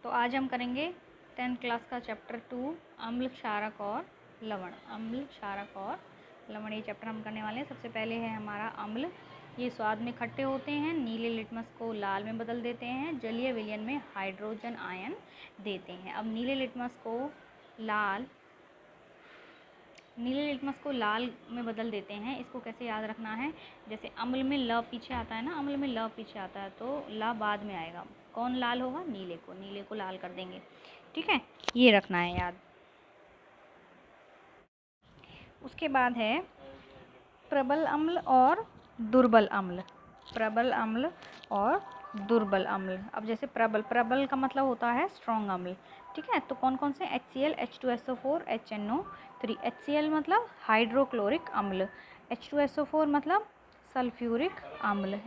तो आज हम करेंगे 10th क्लास का चैप्टर 2 अम्ल क्षारक और लवण। अम्ल क्षारक और लवण ये चैप्टर हम करने वाले हैं। सबसे पहले है हमारा अम्ल। ये स्वाद में खट्टे होते हैं, नीले लिटमस को लाल में बदल देते हैं, जलीय विलयन में हाइड्रोजन आयन देते हैं। अब नीले लिटमस को लाल में बदल देते हैं। इसको कैसे याद रखना है, जैसे अम्ल में ल पीछे आता है ना, अम्ल में ल पीछे आता है तो ला बाद में आएगा। कौन लाल होगा? नीले को लाल कर देंगे। ठीक है, ये रखना है याद। उसके बाद है प्रबल अम्ल और दुर्बल अम्ल। प्रबल अम्ल और दुर्बल अम्ल। अब जैसे प्रबल का मतलब होता है स्ट्रॉन्ग अम्ल। ठीक है, तो कौन कौन से? HCl, H2SO4, HNO3। HCl मतलब हाइड्रोक्लोरिक अम्ल, H2SO4 मतलब सल्फ्यूरिक अम्ल,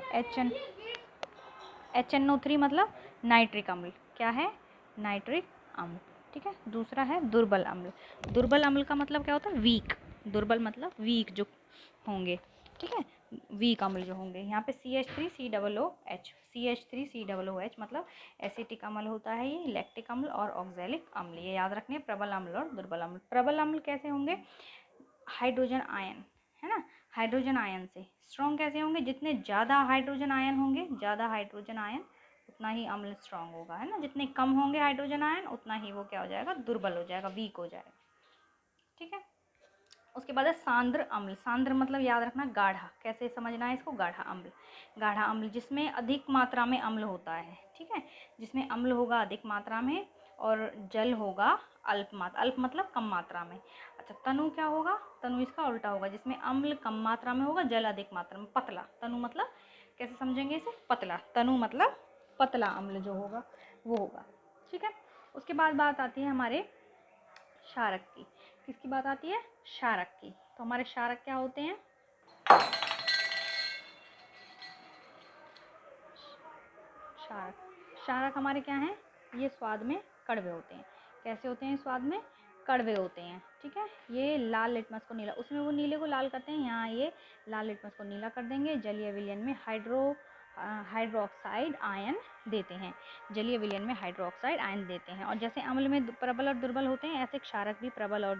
HNO3 मतलब नाइट्रिक अम्ल। क्या है? नाइट्रिक अम्ल। ठीक है, दूसरा है दुर्बल अम्ल। दुर्बल अम्ल का मतलब क्या होता है? वीक। दुर्बल मतलब वीक जो होंगे। ठीक है, वीक अम्ल जो होंगे। यहाँ पे CH3COOH, CH3COOH मतलब एसिटिक अम्ल होता है ये, लैक्टिक अम्ल और ऑक्सैलिक अम्ल। ये याद रखने, प्रबल अम्ल और दुर्बल अम्ल। प्रबल अम्ल कैसे होंगे? हाइड्रोजन आयन, है ना, हाइड्रोजन आयन से। स्ट्रॉन्ग कैसे होंगे? जितने ज़्यादा हाइड्रोजन आयन होंगे, ज़्यादा हाइड्रोजन आयन उतना ही अम्ल स्ट्रॉन्ग होगा, है ना। जितने कम होंगे हाइड्रोजन आयन उतना ही वो क्या हो जाएगा? दुर्बल हो जाएगा, वीक हो जाएगा। ठीक है, उसके बाद है सांद्र अम्ल। सांद्र मतलब याद रखना गाढ़ा। कैसे समझना है इसको? गाढ़ा अम्ल। गाढ़ा अम्ल जिसमें अधिक मात्रा में अम्ल होता है। ठीक है, जिसमें अम्ल होगा अधिक मात्रा में और जल होगा अल्प मात्रा। अल्प मतलब कम मात्रा में। अच्छा, तनु क्या होगा? तनु इसका उल्टा होगा, जिसमें अम्ल कम मात्रा में होगा, जल अधिक मात्रा में। पतला तनु मतलब कैसे समझेंगे इसे? पतला तनु मतलब पतला अम्ल जो होगा वो होगा। ठीक है, उसके बाद बात आती है हमारे क्षारक की। किसकी बात आती है? क्षारक की। तो हमारे क्षारक क्या होते हैं? क्षारक हमारे क्या हैं? ये स्वाद में कड़वे होते हैं। कैसे होते हैं? स्वाद में कड़वे होते हैं। ठीक है, ये लाल लिटमस को नीला, उसमें वो नीले को लाल करते हैं, यहाँ ये लाल लिटमस को नीला कर देंगे। जलीय विलयन में हाइड्रोक्साइड आयन देते हैं। जलीय विलयन में हाइड्रोक्साइड आयन देते हैं। और जैसे अम्ल में प्रबल और दुर्बल होते हैं, ऐसे क्षारक भी प्रबल और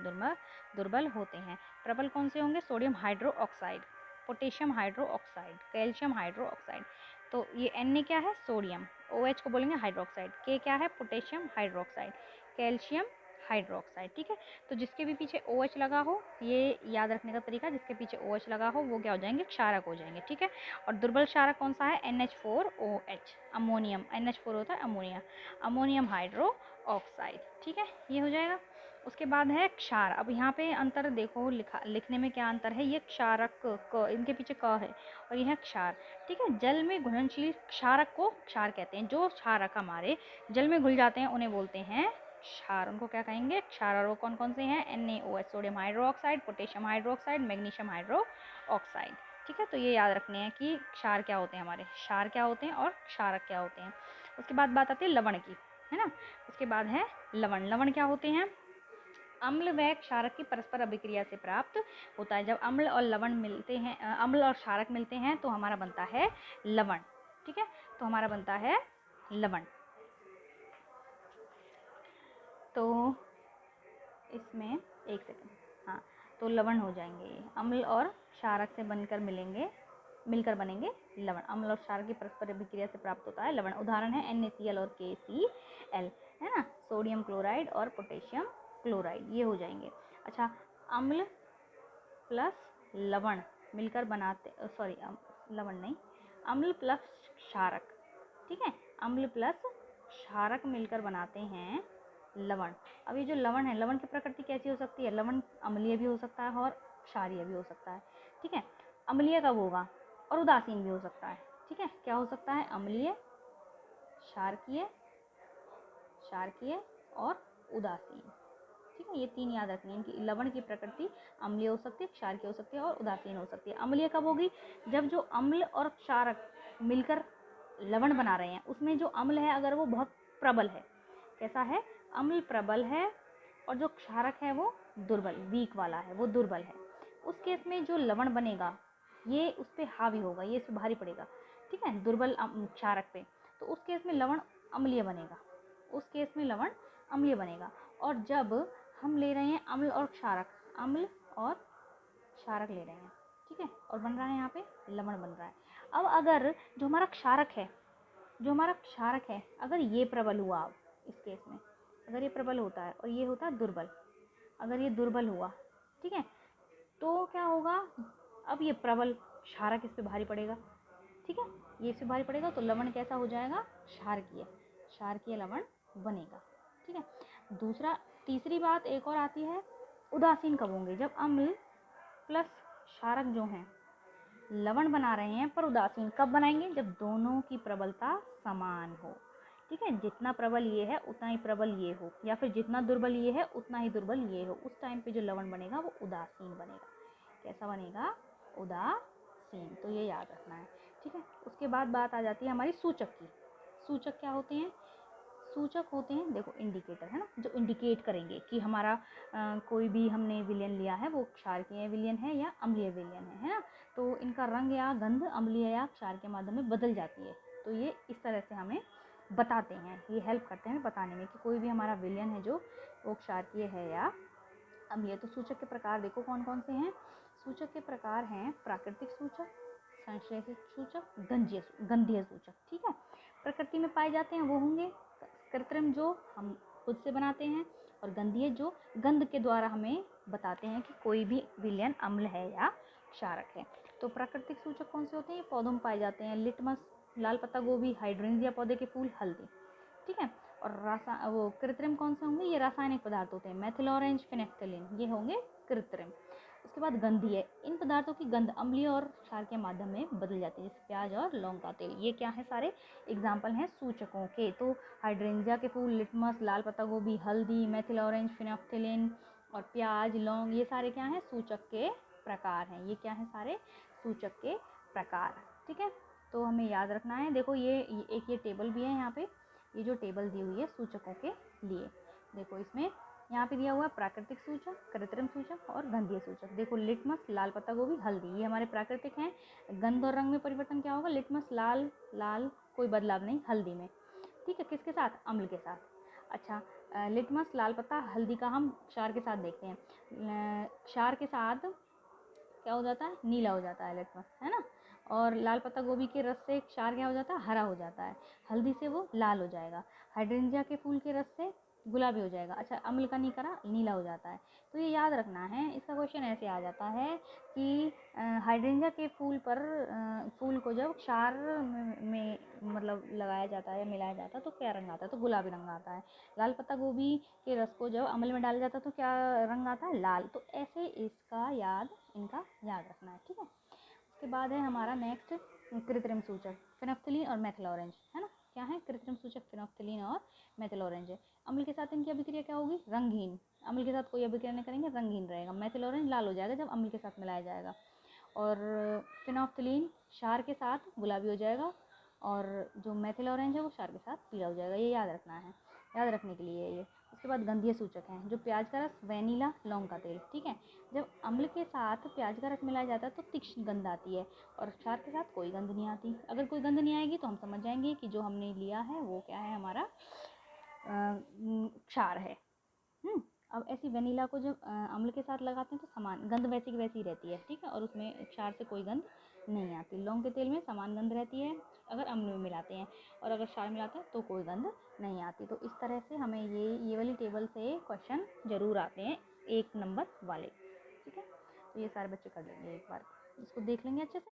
दुर्बल होते हैं। प्रबल कौन से होंगे? Sodium hydroxide, potassium hydroxide, calcium hydroxide. तो ये Na क्या है? सोडियम। OH को बोलेंगे हाइड्रोक्साइड। K क्या है? Potassium hydroxide, calcium hydroxide. ठीक है, तो जिसके भी पीछे OH लगा हो, ये याद रखने का तरीका, जिसके पीछे OH लगा हो वो क्या हो जाएंगे? क्षारक हो जाएंगे। ठीक है, और दुर्बल क्षारक कौन सा है? NH4OH, ammonium. NH4 होता है अमोनिया, अमोनियम हाइड्रोक्साइड। ठीक है, ये हो जाएगा। उसके बाद है क्षार। अब यहाँ पे अंतर देखो, लिखने में क्या अंतर है? ये क्षारक क, इनके पीछे क है और यह है क्षार। ठीक है, जल में घुलनशील क्षारक को क्षार कहते हैं। जो क्षारक हमारे जल में घुल जाते हैं उन्हें बोलते हैं क्षार। उनको क्या कहेंगे? क्षार। और वो कौन कौन से हैं? NaOH, sodium hydroxide, potassium hydroxide, magnesium hydroxide. ठीक है, तो ये याद रखने हैं कि क्षार क्या होते हैं हमारे, क्षार क्या होते हैं और क्षारक क्या होते हैं। उसके बाद बात आती है लवण की, है ना। उसके बाद है लवण। लवण क्या होते हैं? अम्ल व क्षारक की परस्पर अभिक्रिया से प्राप्त होता है। जब अम्ल और लवण मिलते हैं, अम्ल और क्षारक मिलते हैं तो हमारा बनता है लवण। ठीक है, तो हमारा बनता है लवण। तो इसमें एक सेकंड, हाँ, तो लवण हो जाएंगे ये। अम्ल और क्षारक से मिलकर बनेंगे लवण। अम्ल और क्षारक की परस्पर अभिक्रिया से प्राप्त होता है लवण। उदाहरण है NaCl और KCl, है ना, सोडियम क्लोराइड और पोटेशियम क्लोराइड, ये हो जाएंगे। अच्छा, अम्ल प्लस लवण मिलकर बनाते, सॉरी लवण नहीं, अम्ल प्लस क्षारक। ठीक है, अम्ल प्लस क्षारक मिलकर बनाते हैं लवण। अब ये जो लवण है, लवण की प्रकृति कैसी हो सकती है? लवण अम्लीय भी हो सकता है और क्षारीय भी हो सकता है। ठीक है, अम्लीय कब होगा? और उदासीन भी हो सकता है। ठीक है, क्या हो सकता है? अम्लीय, क्षारकीय और उदासीन। ठीक है, ये तीन याद रखनी है। इनकी लवण की प्रकृति अम्लीय हो सकती है, क्षारकीय हो सकती है और उदासीन हो सकती है। अम्लीय कब होगी? जब जो अम्ल और क्षारक मिलकर लवण बना रहे हैं, उसमें जो अम्ल है अगर वो बहुत प्रबल है, कैसा है? अम्ल प्रबल है और जो क्षारक है वो दुर्बल, वीक वाला है, वो दुर्बल है। उस केस में जो लवण बनेगा ये उस पर हावी होगा, ये इस पर भारी पड़ेगा। ठीक है, दुर्बल क्षारक पे, तो उस केस में लवण अम्लीय बनेगा। उस केस में लवण अम्लीय बनेगा। और जब हम ले रहे हैं अम्ल और क्षारक, अम्ल और क्षारक ले रहे हैं, ठीक है, और बन रहा है यहाँ पे लवण बन रहा है। अब अगर जो हमारा क्षारक है अगर ये प्रबल हुआ, अब इस केस में अगर ये प्रबल होता है और ये होता है दुर्बल, अगर ये दुर्बल हुआ, ठीक है, तो क्या होगा, अब ये प्रबल क्षारक इस पे भारी पड़ेगा, ठीक है, ये इस पे भारी पड़ेगा तो लवण कैसा हो जाएगा, क्षारकीय लवण बनेगा, ठीक है। तीसरी बात एक और आती है, उदासीन कब होंगे, जब अम्ल प्लस क्षारक जो हैं लवण बना रहे हैं, पर उदासीन कब बनाएंगे, जब दोनों की प्रबलता समान हो, ठीक है, जितना प्रबल ये है उतना ही प्रबल ये हो, या फिर जितना दुर्बल ये है उतना ही दुर्बल ये हो, उस टाइम पे जो लवण बनेगा वो उदासीन बनेगा। कैसा बनेगा, उदासीन। तो ये याद रखना है, ठीक है। उसके बाद बात आ जाती है हमारी सूचक की। सूचक क्या होते हैं, सूचक होते हैं, देखो इंडिकेटर है ना, जो इंडिकेट करेंगे कि हमारा कोई भी हमने विलयन लिया है वो क्षारकीय विलयन है या अम्लीय विलयन है ना, तो इनका रंग या गंध अम्लीय या क्षार के माध्यम में बदल जाती है। तो ये इस तरह से हमें बताते हैं, ये हेल्प करते हैं बताने में कि कोई भी हमारा विलयन है जो वो क्षारकीय है या अम्लीय। तो सूचक के प्रकार देखो कौन कौन से हैं। सूचक के प्रकार हैं प्राकृतिक सूचक, संश्लेषित सूचक, गंधीय सूचक, ठीक है। प्रकृति में पाए जाते हैं वो होंगे कृत्रिम, जो हम खुद से बनाते हैं, और गंधीय जो गंध के द्वारा हमें बताते हैं कि कोई भी विलयन अम्ल है या क्षारक है। तो प्राकृतिक सूचक कौन से होते हैं, ये पौधों में पाए जाते हैं, लिटमस, लाल पत्ता गोभी, हाइड्रेंजिया पौधे के फूल, हल्दी, ठीक है। और वो कृत्रिम कौन से होंगे, ये रासायनिक पदार्थ होते हैं, मेथिल ऑरेंज, फेनेफ्थलीन, ये होंगे कृत्रिम। उसके बाद गंधीय, इन पदार्थों की गंध अम्लीय और क्षार के माध्यम में बदल जाती है, जैसे प्याज और लौंग का तेल। ये क्या है, सारे एग्जाम्पल हैं सूचकों के। तो हाइड्रेंजिया के फूल, लिटमस, लाल पत्ता गोभी, हल्दी, मेथिल ऑरेंज, फेनेफ्थलीन और प्याज, लौंग, ये सारे क्या हैं, सूचक के प्रकार हैं। ये क्या है, सारे सूचक के प्रकार, ठीक है। तो हमें याद रखना है। देखो ये एक टेबल भी है यहाँ पे, ये जो टेबल दी हुई है सूचकों के लिए, देखो इसमें यहाँ पे दिया हुआ है प्राकृतिक सूचक, कृत्रिम सूचक और गंधीय सूचक। देखो लिटमस, लाल पत्ता गोभी, हल्दी, ये हमारे प्राकृतिक हैं। गंध और रंग में परिवर्तन क्या होगा, लिटमस लाल लाल, कोई बदलाव नहीं हल्दी में, ठीक है, किसके साथ, अम्ल के साथ। अच्छा, लिटमस, लाल पत्ता, हल्दी का हम क्षार के साथ देखते हैं, क्षार के साथ क्या हो जाता है, नीला हो जाता है लिटमस, है ना। और लाल पत्ता गोभी के रस से क्षार क्या हो जाता है, हरा हो जाता है, हल्दी से वो लाल हो जाएगा, हाइड्रेंजिया के फूल के रस से गुलाबी हो जाएगा। अच्छा, अम्ल का निकरा नीला हो जाता है। तो ये याद रखना है, इसका क्वेश्चन ऐसे आ जाता है कि हाइड्रेंजिया के फूल पर फूल को जब क्षार में मतलब लगाया जाता है या मिलाया जाता है तो क्या रंग आता है, तो गुलाबी रंग आता है। लाल पत्ता गोभी के रस को जब अम्ल में डाला जाता है तो क्या रंग आता है, लाल। तो ऐसे इनका याद रखना है, ठीक है। उसके बाद है हमारा नेक्स्ट कृत्रिम सूचक, फेनेफ्थलीन और मेथिल ऑरेंज, है ना। क्या है कृत्रिम सूचक, फेनेफ्थलीन और मेथिल ऑरेंज है। अम्ल के साथ इनकी अभिक्रिया क्या होगी, रंगहीन, अम्ल के साथ कोई अभिक्रिया नहीं करेंगे, रंगहीन रहेगा। मेथिल ऑरेंज लाल हो जाएगा जब अम्ल के साथ मिलाया जाएगा, और फेनेफ्थलीन क्षार के साथ गुलाबी हो जाएगा, और जो मेथिल ऑरेंज है वो क्षार के साथ पीला हो जाएगा। ये याद रखना है, याद रखने के लिए ये। उसके बाद गंधीय सूचक हैं, जो प्याज का रस, वैनिला, लौंग का तेल, ठीक है। जब अम्ल के साथ प्याज का रस मिलाया जाता है तो तीक्ष्ण गंध आती है, और क्षार के साथ कोई गंध नहीं आती। अगर कोई गंध नहीं आएगी तो हम समझ जाएंगे कि जो हमने लिया है वो क्या है, हमारा क्षार है। अब ऐसी वेनिला को जब अम्ल के साथ लगाते हैं तो समान गंध वैसी की वैसी रहती है, ठीक है, और उसमें क्षार से कोई गंध नहीं आती। लौंग के तेल में समान गंध रहती है अगर अम्ल में मिलाते हैं, और अगर क्षार मिलाते हैं तो कोई गंध नहीं आती। तो इस तरह से हमें ये वाली टेबल से क्वेश्चन जरूर आते हैं, 1 नंबर वाले, ठीक है। तो ये सारे बच्चे कर लेंगे, एक बार इसको देख लेंगे अच्छे से।